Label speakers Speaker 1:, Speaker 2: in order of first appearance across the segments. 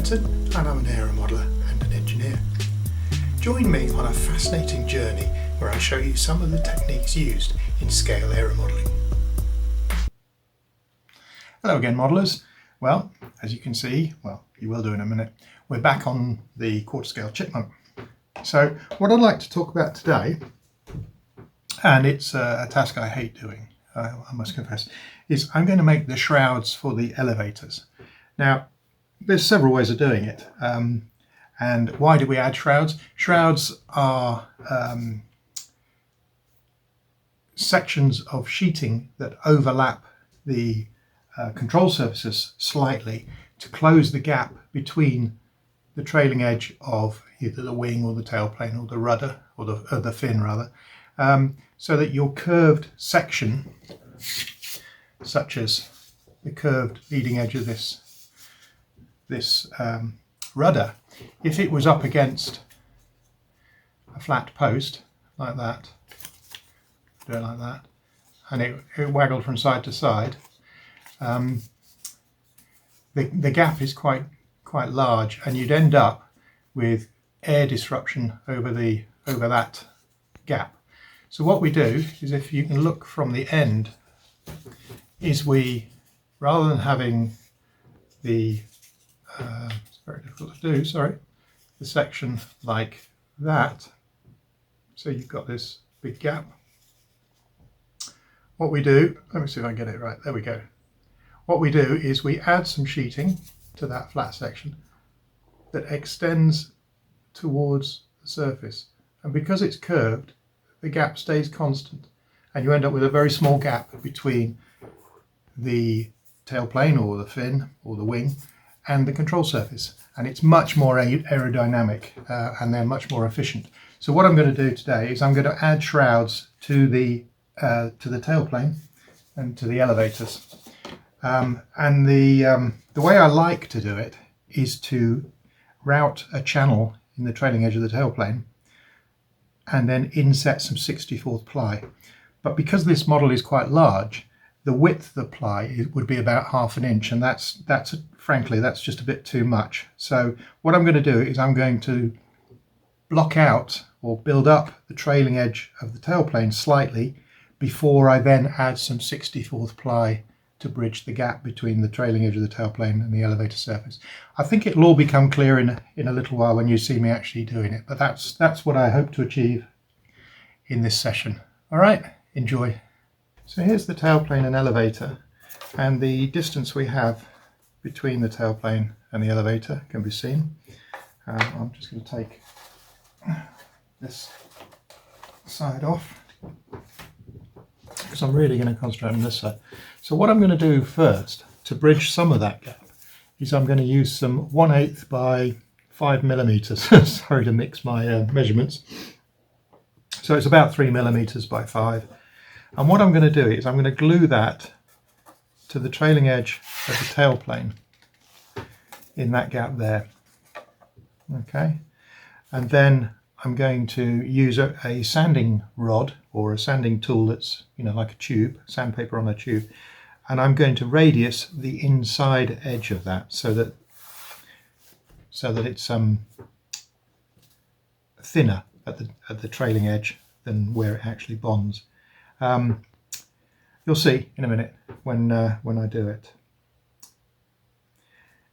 Speaker 1: Burton and I'm an aeromodeller and an engineer. Join me on a fascinating journey where I show you some of the techniques used in scale aeromodelling. Hello again modellers. Well, as you can see, you will do in a minute, we're back on the quarter scale chipmunk. So what I'd like to talk about today, and it's a task I hate doing, I must confess, is I'm going to make the shrouds for the elevators. Now, there's several ways of doing it. And why do we add shrouds? Shrouds are sections of sheeting that overlap the control surfaces slightly to close the gap between the trailing edge of either the wing or the tailplane or the rudder or the fin rather, so that your curved section, such as the curved leading edge of this rudder, if it was up against a flat post like that, do it like that, and it waggled from side to side, the gap is quite large, and you'd end up with air disruption over that gap. So what we do is, if you can look from the end, is we, rather than having the it's very difficult to do, sorry, the section like that, so you've got this big gap. What we do, let me see if I can get it right, there we go. What we do is we add some sheeting to that flat section that extends towards the surface, and because it's curved, the gap stays constant, and you end up with a very small gap between the tailplane or the fin or the wing and the control surface, and it's much more aerodynamic and they're much more efficient. So what I'm going to do today is I'm going to add shrouds to the tailplane and to the elevators, and the way I like to do it is to route a channel in the trailing edge of the tailplane and then inset some 64th ply. But because this model is quite large, the width of the ply would be about 1/2 inch, and that's frankly that's just a bit too much. So what I'm going to do is I'm going to block out or build up the trailing edge of the tailplane slightly before I then add some 64th ply to bridge the gap between the trailing edge of the tailplane and the elevator surface. I think it'll all become clear in a little while when you see me actually doing it, but that's what I hope to achieve in this session. All right, enjoy. So here's the tailplane and elevator, and the distance we have between the tailplane and the elevator can be seen. I'm just going to take this side off because I'm really going to concentrate on this side. So what I'm going to do first to bridge some of that gap is I'm going to use some 1/8 by 5mm. Sorry to mix my measurements. So it's about 3mm by 5. And what I'm going to do is I'm going to glue that to the trailing edge of the tailplane in that gap there. Okay, and then I'm going to use a sanding rod or a sanding tool that's, like a tube, sandpaper on a tube, and I'm going to radius the inside edge of that so that it's thinner at the trailing edge than where it actually bonds. You'll see in a minute when I do it.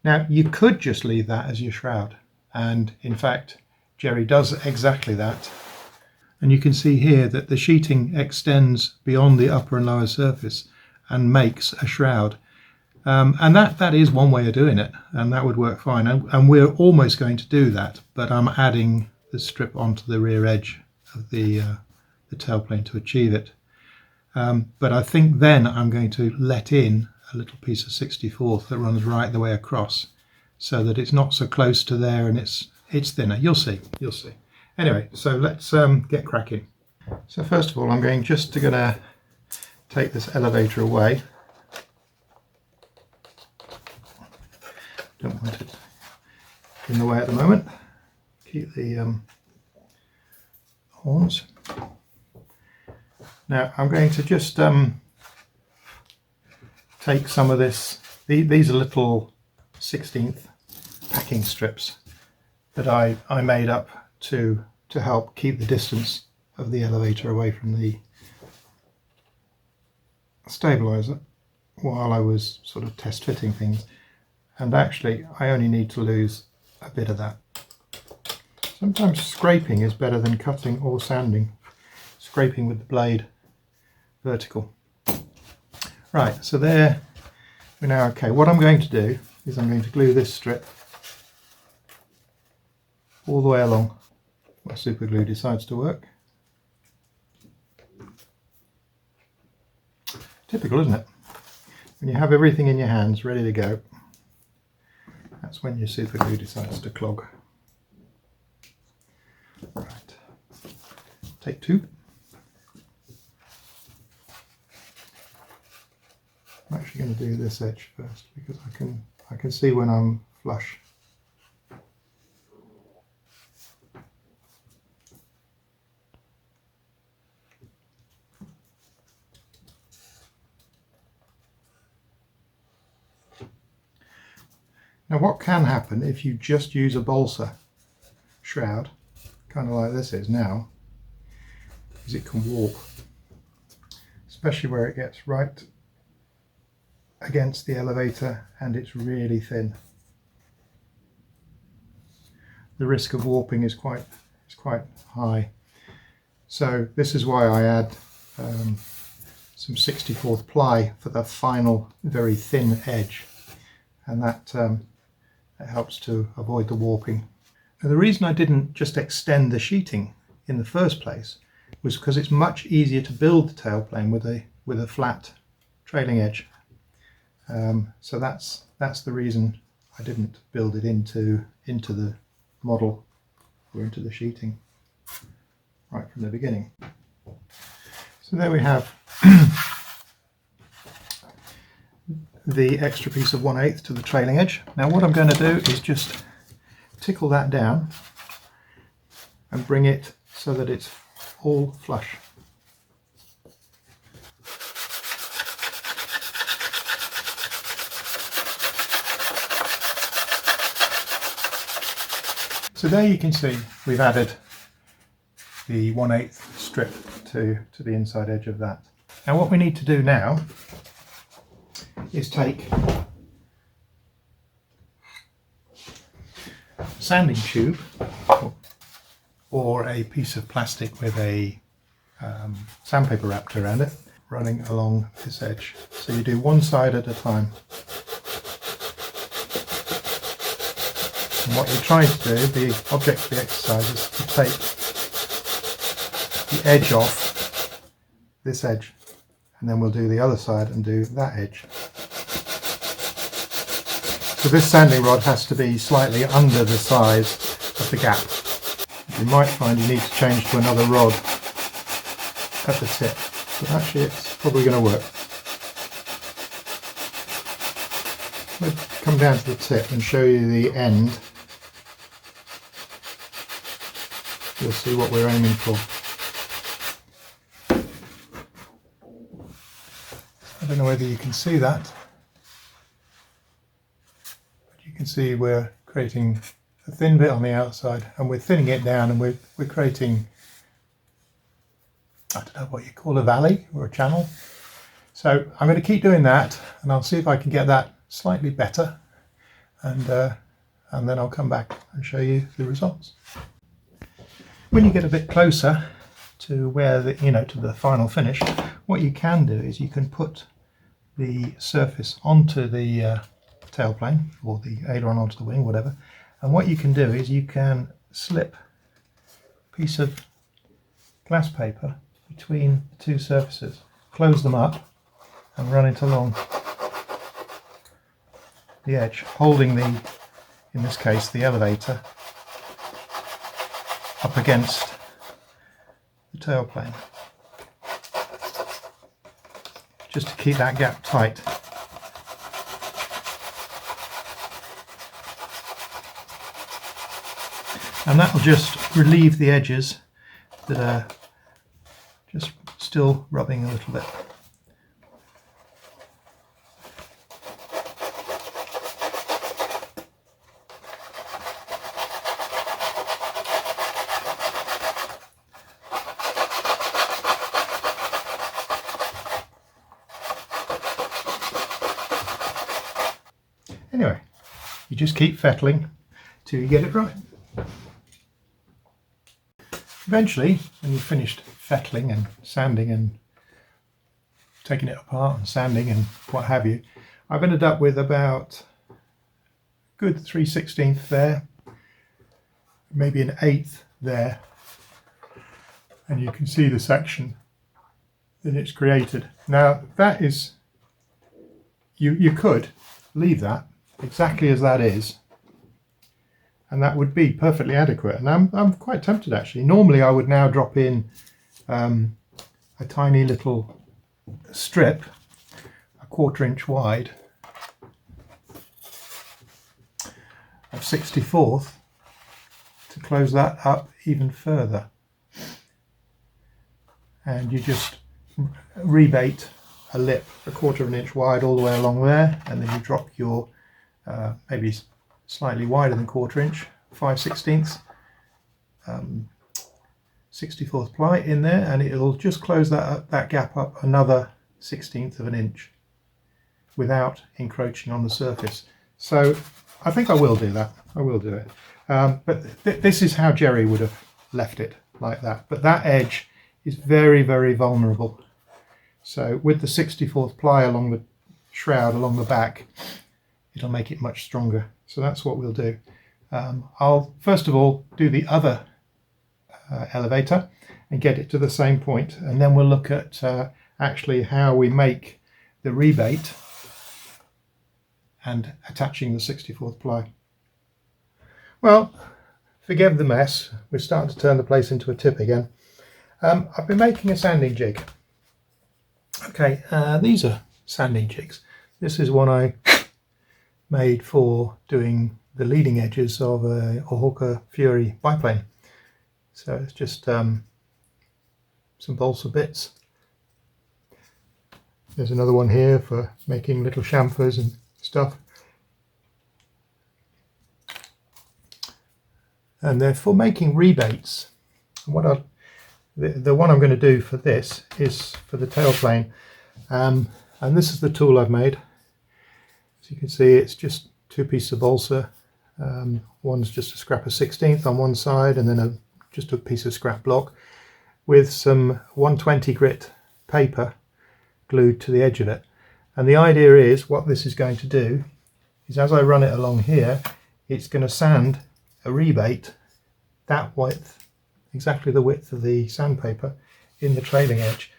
Speaker 1: Now you could just leave that as your shroud, and in fact Jerry does exactly that, and you can see here that the sheeting extends beyond the upper and lower surface and makes a shroud, and that is one way of doing it, and that would work fine, and we're almost going to do that, but I'm adding the strip onto the rear edge of the tailplane to achieve it. But I think then I'm going to let in a little piece of 64th that runs right the way across, so that it's not so close to there and it's thinner. You'll see. Anyway, so let's get cracking. So first of all, I'm going to take this elevator away. Don't want it in the way at the moment. Keep the horns. Now I'm going to just take some of this. These are little 16th backing strips that I made up to help keep the distance of the elevator away from the stabilizer while I was sort of test fitting things. And actually I only need to lose a bit of that. Sometimes scraping is better than cutting or sanding. Scraping with the blade vertical. Right, so there we're now okay. What I'm going to do is I'm going to glue this strip all the way along. My super glue decides to work. Typical, isn't it? When you have everything in your hands ready to go, that's when your super glue decides to clog. Right, take two. I'm actually going to do this edge first because I can see when I'm flush. Now what can happen if you just use a balsa shroud, kind of like this is now, is it can warp, especially where it gets right against the elevator and it's really thin. The risk of warping is quite high. So this is why I add some 64th ply for the final very thin edge, and that helps to avoid the warping. And the reason I didn't just extend the sheeting in the first place was because it's much easier to build the tailplane with a flat trailing edge. So that's the reason I didn't build it into the model or into the sheeting right from the beginning. So there we have the extra piece of 1/8 to the trailing edge. Now what I'm going to do is just tickle that down and bring it so that it's all flush. So there you can see we've added the 1/8 strip to the inside edge of that. Now what we need to do now is take a sanding tube or a piece of plastic with a sandpaper wrapped around it, running along this edge. So you do one side at a time. And what you're trying to do, the object of the exercise, is to take the edge off this edge, and then we'll do the other side and do that edge. So this sanding rod has to be slightly under the size of the gap. You might find you need to change to another rod at the tip, but actually it's probably going to work. Let's come down to the tip and show you the end. You'll see what we're aiming for. I don't know whether you can see that, but you can see we're creating a thin bit on the outside and we're thinning it down, and we're creating, I don't know what you call a valley or a channel. So I'm going to keep doing that, and I'll see if I can get that slightly better, and then I'll come back and show you the results. When you get a bit closer to where to the final finish, what you can do is you can put the surface onto the tailplane, or the aileron onto the wing, whatever. And what you can do is you can slip a piece of glass paper between the two surfaces, close them up, and run it along the edge, holding in this case, the elevator up against the tailplane, just to keep that gap tight. And that will just relieve the edges that are just still rubbing a little bit. You just keep fettling till you get it right. Eventually, when you've finished fettling and sanding and taking it apart and sanding and what have you, I've ended up with about a good 3/16 there, maybe an 1/8 there, and you can see the section that it's created. Now that is, you could leave that exactly as that is, and that would be perfectly adequate, and I'm quite tempted actually. Normally I would now drop in a tiny little strip, a 1/4 inch wide, of 64th to close that up even further, and you just rebate a lip a 1/4 inch wide all the way along there, and then you drop your maybe slightly wider than 1/4 inch, 5/16 64th ply in there, and it'll just close that gap up another 1/16 of an inch without encroaching on the surface. So I think I will do that. I will do it. But this is how Jerry would have left it, like that. But that edge is very, very vulnerable. So with the 64th ply along the shroud, along the back, it'll make it much stronger. So that's what we'll do. I'll first of all do the other elevator and get it to the same point, and then we'll look at actually how we make the rebate and attaching the 64th ply. Well, forgive the mess, we're starting to turn the place into a tip again. I've been making a sanding jig. Okay, these are sanding jigs. This is one I made for doing the leading edges of a Hawker Fury biplane. So it's just some balsa bits. There's another one here for making little chamfers and stuff. And they're for making rebates. And the one I'm going to do for this is for the tailplane. And this is the tool I've made. As you can see, it's just 2 pieces of balsa. One's just a scrap of 1/16 on one side, and then just a piece of scrap block with some 120 grit paper glued to the edge of it. And the idea is, what this is going to do is, as I run it along here, it's going to sand a rebate that width, exactly the width of the sandpaper, in the trailing edge,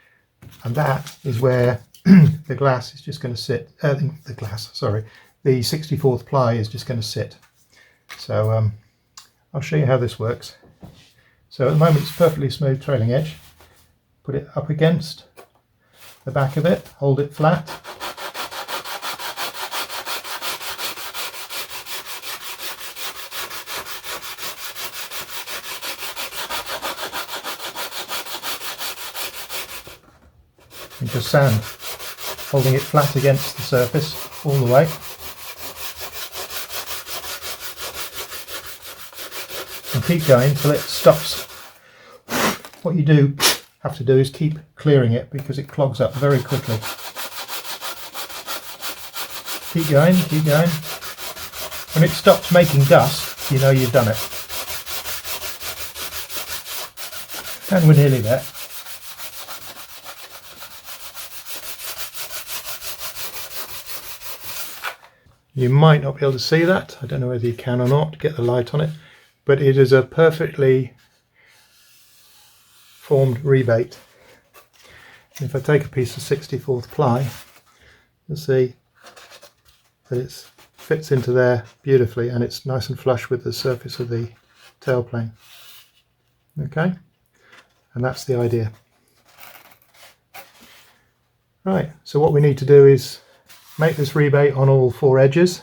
Speaker 1: and that is where the glass is just going to sit. The 64th ply is just going to sit. So I'll show you how this works. So at the moment it's perfectly smooth trailing edge. Put it up against the back of it, hold it flat. And just sand, holding it flat against the surface all the way. And keep going till it stops. What you have to do is keep clearing it, because it clogs up very quickly. Keep going, keep going. When it stops making dust, you know you've done it. And we're nearly there. You might not be able to see that. I don't know whether you can or not, get the light on it, but it is a perfectly formed rebate. And if I take a piece of 64th ply, you'll see that it fits into there beautifully, and it's nice and flush with the surface of the tailplane. Okay, and that's the idea. Right, so what we need to do is make this rebate on all 4 edges,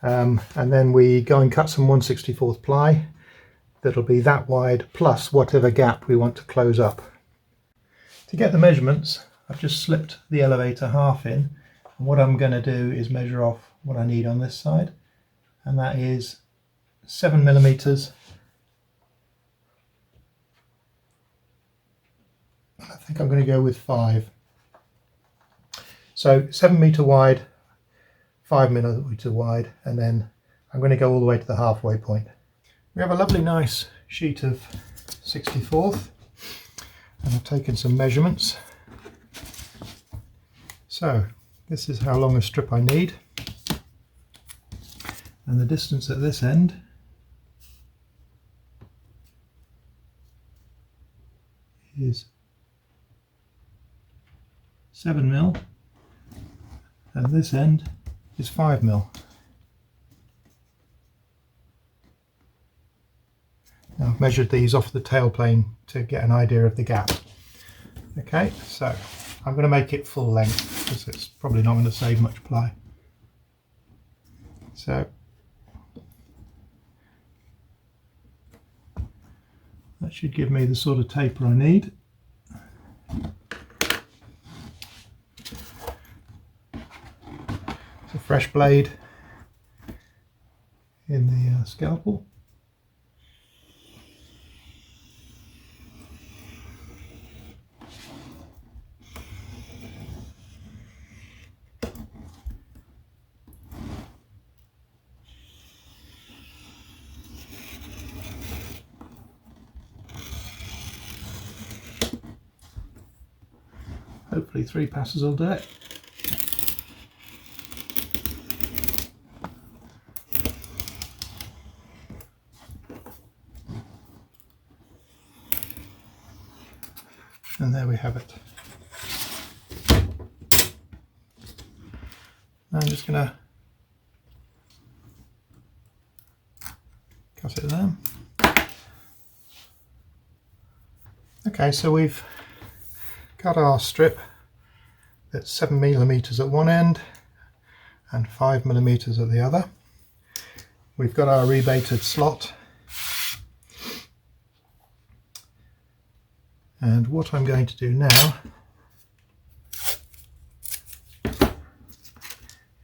Speaker 1: and then we go and cut some 1/64th ply that'll be that wide plus whatever gap we want to close up. To get the measurements, I've just slipped the elevator half in, and what I'm going to do is measure off what I need on this side, and that is 7mm. I think I'm going to go with 5. So 7 meter wide, 5 millimeter wide, and then I'm going to go all the way to the halfway point. We have a lovely nice sheet of 64th, and I've taken some measurements. So this is how long a strip I need, and the distance at this end is 7 mil, and this end is 5 mil. Now I've measured these off the tail plane to get an idea of the gap. Okay, so I'm going to make it full length because it's probably not going to save much ply. So that should give me the sort of taper I need. It's a fresh blade in the scalpel. Hopefully 3 passes will do it. And there we have it. I'm just going to cut it there. Okay, so we've got our strip that's 7 millimeters at one end and 5 millimeters at the other. We've got our rebated slot, and what I'm going to do now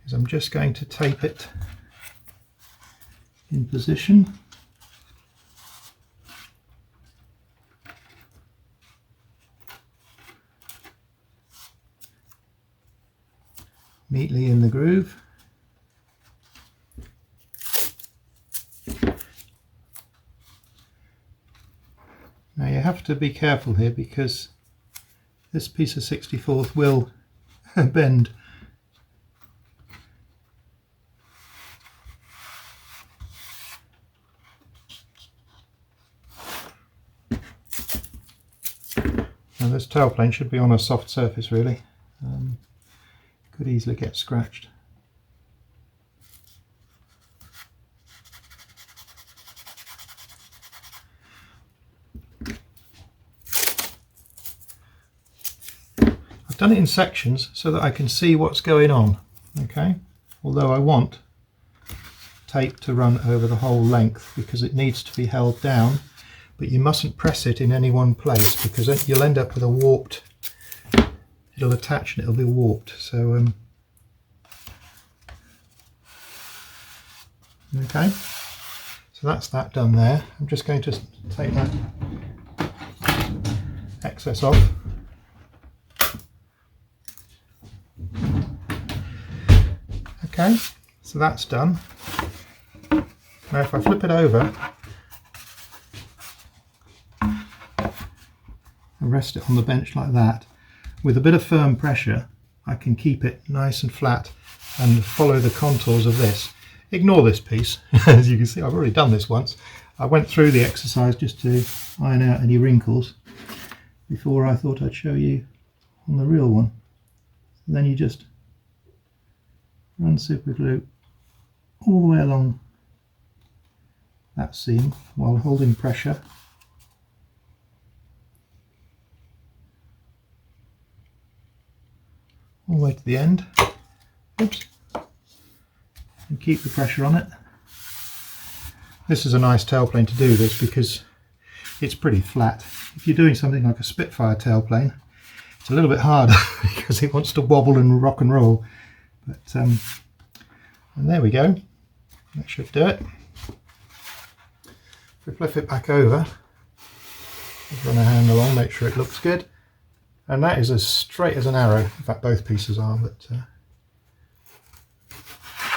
Speaker 1: is I'm just going to tape it in position. Neatly in the groove. Now you have to be careful here because this piece of 64th will bend. Now this tail plane should be on a soft surface really. Could easily get scratched. I've done it in sections so that I can see what's going on, okay? Although I want tape to run over the whole length because it needs to be held down, but you mustn't press it in any one place because you'll end up with a warped, it'll attach and it'll be warped. So okay, so that's that done there. I'm just going to take that excess off. Okay, so that's done. Now if I flip it over and rest it on the bench like that, with a bit of firm pressure I can keep it nice and flat and follow the contours of this. Ignore this piece, as you can see I've already done this once. I went through the exercise just to iron out any wrinkles before I thought I'd show you on the real one. And then you just run super glue all the way along that seam while holding pressure. All the way to the end. Oops. And keep the pressure on it. This is a nice tailplane to do this because it's pretty flat. If you're doing something like a Spitfire tailplane, it's a little bit harder because it wants to wobble and rock and roll. But and there we go. That should do it. If we flip it back over, just run a hand along, make sure it looks good. And that is as straight as an arrow. In fact, both pieces are. But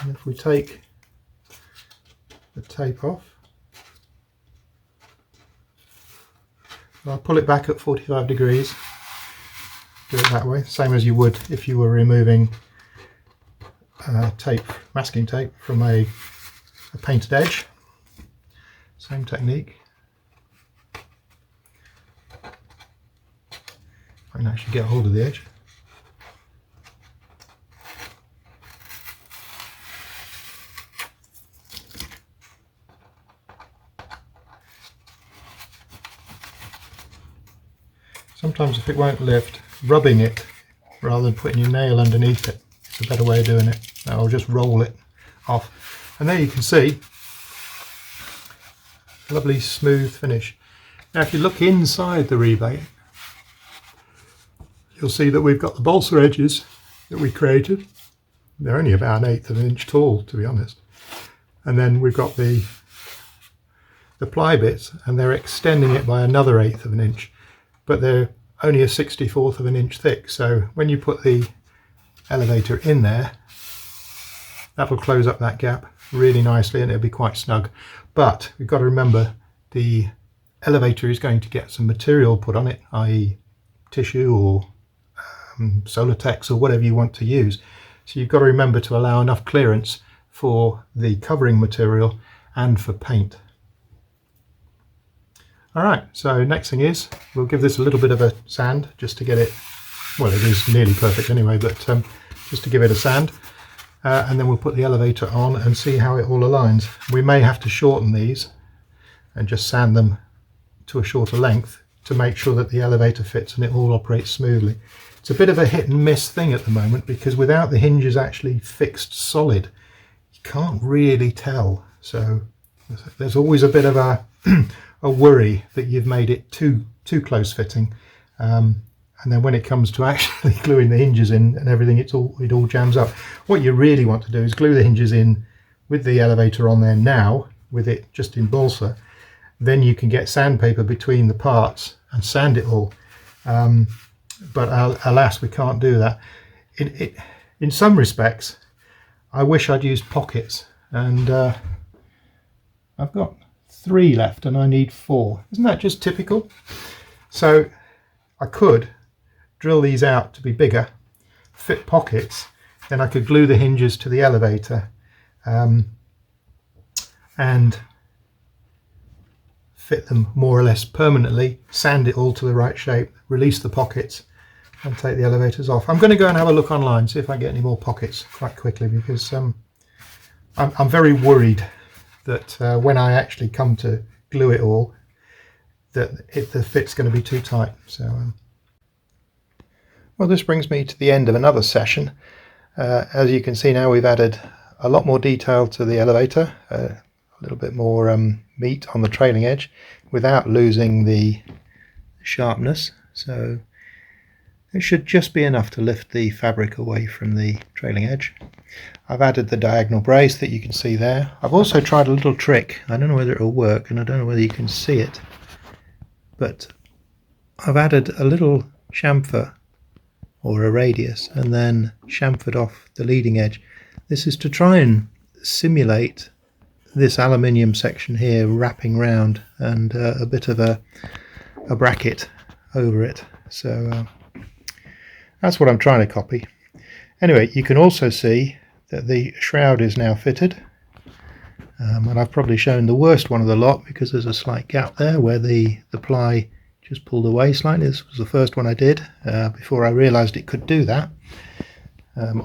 Speaker 1: and if we take the tape off. I'll pull it back at 45 degrees. Do it that way, same as you would if you were removing tape, masking tape from a painted edge. Same technique. I can actually get hold of the edge. Sometimes if it won't lift, rubbing it rather than putting your nail underneath it is a better way of doing it. I'll just roll it off. And there you can see, lovely smooth finish. Now if you look inside the rebate, you'll see that we've got the balsa edges that we created. They're only about 1/8 of an inch tall, to be honest. And then we've got the ply bits, and they're extending it by another 1/8 of an inch. But they're only a 1/64 of an inch thick, so when you put the elevator in there, that'll close up that gap really nicely and it'll be quite snug. But we've got to remember the elevator is going to get some material put on it, i.e. tissue or Solatex or whatever you want to use. So you've got to remember to allow enough clearance for the covering material and for paint. Alright, so next thing is we'll give this a little bit of a sand just to get it, well, it is nearly perfect anyway, but just to give it a sand, and then we'll put the elevator on and see how it all aligns. We may have to shorten these and just sand them to a shorter length to make sure that the elevator fits and it all operates smoothly. It's a bit of a hit and miss thing at the moment because without the hinges actually fixed solid, you can't really tell. So there's always a bit of a worry that you've made it too close fitting, and then when it comes to actually gluing the hinges in and everything, it all jams up. What you really want to do is glue the hinges in with the elevator on there now, with it just in balsa. Then you can get sandpaper between the parts and sand it all, but alas, we can't do that. In some respects I wish I'd used pockets, and I've got 3 left and I need 4. Isn't that just typical? So I could drill these out to be bigger, fit pockets, then I could glue the hinges to the elevator and fit them more or less permanently, sand it all to the right shape, release the pockets and take the elevators off. I'm going to go and have a look online, see if I get any more pockets quite quickly, because I'm very worried that when I actually come to glue it all, that the fit's going to be too tight. So, well, this brings me to the end of another session. As you can see now, we've added a lot more detail to the elevator, a little bit more meat on the trailing edge without losing the sharpness. So it should just be enough to lift the fabric away from the trailing edge. I've added the diagonal brace that you can see there. I've also tried a little trick. I don't know whether it'll work, and I don't know whether you can see it, but I've added a little chamfer or a radius and then chamfered off the leading edge. This is to try and simulate this aluminium section here wrapping round and a bit of a bracket over it. So that's what I'm trying to copy. Anyway, you can also see that the shroud is now fitted, and I've probably shown the worst one of the lot because there's a slight gap there where the ply just pulled away slightly. This was the first one I did before I realized it could do that.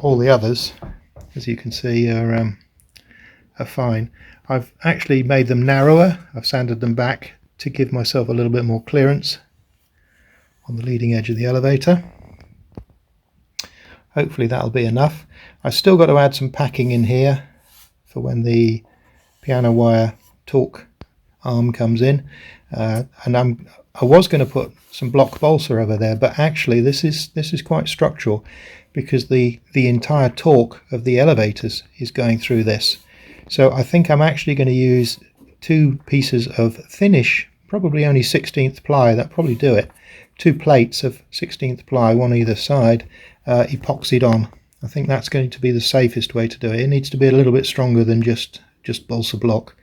Speaker 1: All the others, as you can see, are fine. I've actually made them narrower. I've sanded them back to give myself a little bit more clearance on the leading edge of the elevator. Hopefully that'll be enough. I've still got to add some packing in here for when the piano wire torque arm comes in, and I was going to put some block balsa over there, but actually this is quite structural because the entire torque of the elevators is going through this. So I think I'm actually going to use 2 pieces of thinnish, probably only 16th ply, that'll probably do it. 2 plates of 16th ply, one either side, epoxied on. I think that's going to be the safest way to do it. It needs to be a little bit stronger than just just balsa block.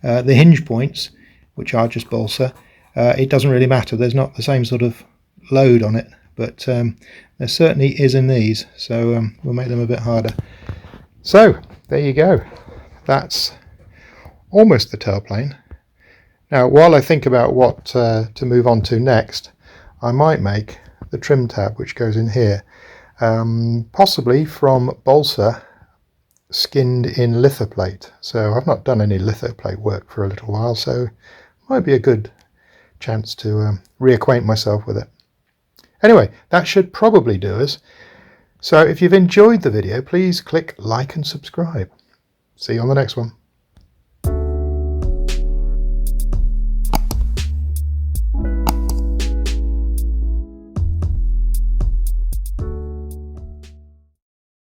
Speaker 1: The hinge points, which are just balsa, it doesn't really matter. There's not the same sort of load on it, but there certainly is in these, so we'll make them a bit harder. So there you go. That's almost the tailplane. Now, while I think about what to move on to next, I might make the trim tab, which goes in here, possibly from balsa skinned in lithoplate. So I've not done any lithoplate work for a little while, so it might be a good chance to reacquaint myself with it. Anyway, that should probably do us. So if you've enjoyed the video, please click like and subscribe. See you on the next one.